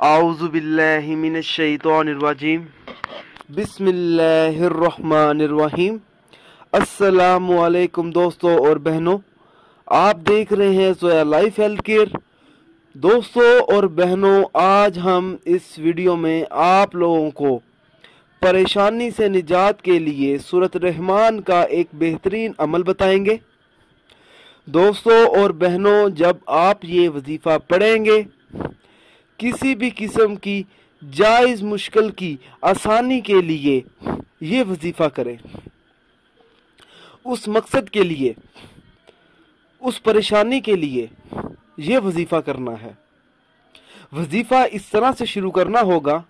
आऊज़ु बिल्लाहि मिनश शैतानिर रजीम बिस्मिल्लाहिर रहमानिर रहीम। अस्सलामु अलैकुम दोस्तों और बहनों, आप देख रहे हैं जोया लाइफ हेल्थ केयर। दोस्तों और बहनों, आज हम इस वीडियो में आप लोगों को परेशानी से निजात के लिए सूरत रहमान का एक बेहतरीन अमल बताएंगे। दोस्तों और बहनों, जब आप ये वजीफ़ा पढ़ेंगे, किसी भी किस्म की जायज़ मुश्किल की आसानी के लिए ये वजीफ़ा करें। उस मकसद के लिए, उस परेशानी के लिए ये वजीफ़ा करना है। वजीफ़ा इस तरह से शुरू करना होगा।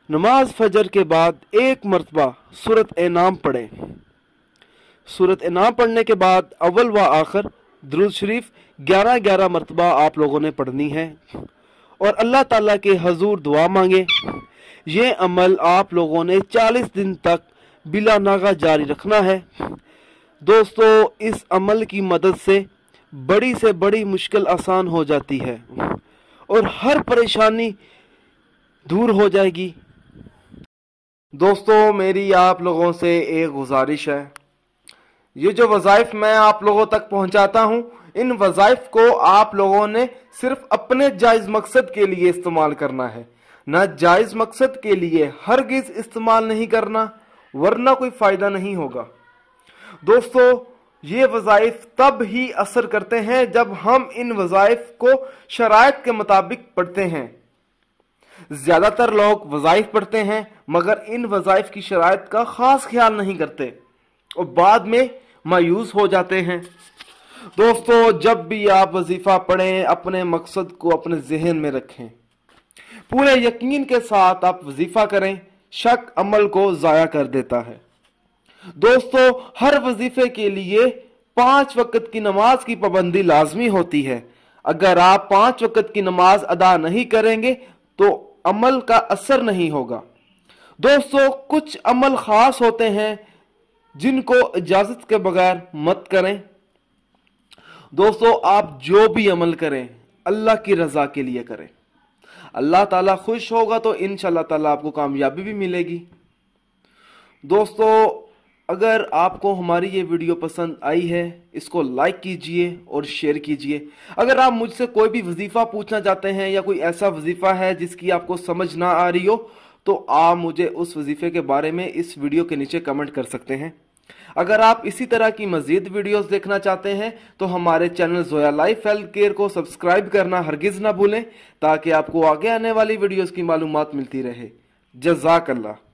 नमाज फजर के बाद एक मरतबा सूरत इनाम पढ़ें। सूरत इनाम पढ़ने के बाद अव्वल व आखिर दुरूद शरीफ 11-11 मरतबा आप लोगों ने पढ़नी है और अल्लाह ताला के हजूर दुआ मांगे। ये अमल आप लोगों ने 40 दिन तक बिला नागा जारी रखना है। दोस्तों, इस अमल की मदद से बड़ी मुश्किल आसान हो जाती है और हर परेशानी दूर हो जाएगी। दोस्तों, मेरी आप लोगों से एक गुजारिश है, ये जो वज़ाइफ मैं आप लोगों तक पहुंचाता हूं, इन वज़ाइफ को आप लोगों ने सिर्फ अपने जायज़ मकसद के लिए इस्तेमाल करना है, ना जायज़ मकसद के लिए हरगिज़ इस्तेमाल नहीं करना, वरना कोई फ़ायदा नहीं होगा। दोस्तों, ये वज़ाइफ तब ही असर करते हैं जब हम इन वज़ाइफ को शराइत के मुताबिक पढ़ते हैं। ज़्यादातर लोग वज़ाइफ पढ़ते हैं मगर इन वज़ाइफ की शराइत का ख़ास ख्याल नहीं करते और बाद में मायूस हो जाते हैं। दोस्तों, जब भी आप वजीफा पढ़ें, अपने मकसद को अपने जहन में रखें, पूरे यकीन के साथ आप वजीफा करें। शक अमल को जाया कर देता है। दोस्तों, हर वजीफे के लिए 5 वक्त की नमाज की पाबंदी लाजमी होती है। अगर आप 5 वक्त की नमाज अदा नहीं करेंगे तो अमल का असर नहीं होगा। दोस्तों, कुछ अमल खास होते हैं जिनको इजाजत के बगैर मत करें। दोस्तों, आप जो भी अमल करें अल्लाह की रजा के लिए करें। अल्लाह ताला खुश होगा तो इंशाअल्लाह ताला आपको कामयाबी भी मिलेगी। दोस्तों, अगर आपको हमारी ये वीडियो पसंद आई है, इसको लाइक कीजिए और शेयर कीजिए। अगर आप मुझसे कोई भी वजीफा पूछना चाहते हैं या कोई ऐसा वजीफा है जिसकी आपको समझ ना आ रही हो, तो आप मुझे उस वजीफे के बारे में इस वीडियो के नीचे कमेंट कर सकते हैं। अगर आप इसी तरह की मजीद वीडियोस देखना चाहते हैं तो हमारे channel Zoya life health care को सब्सक्राइब करना हरगिज ना भूलें, ताकि आपको आगे आने वाली वीडियोस की मालूमात मिलती रहे। जज़ाकल्लाह।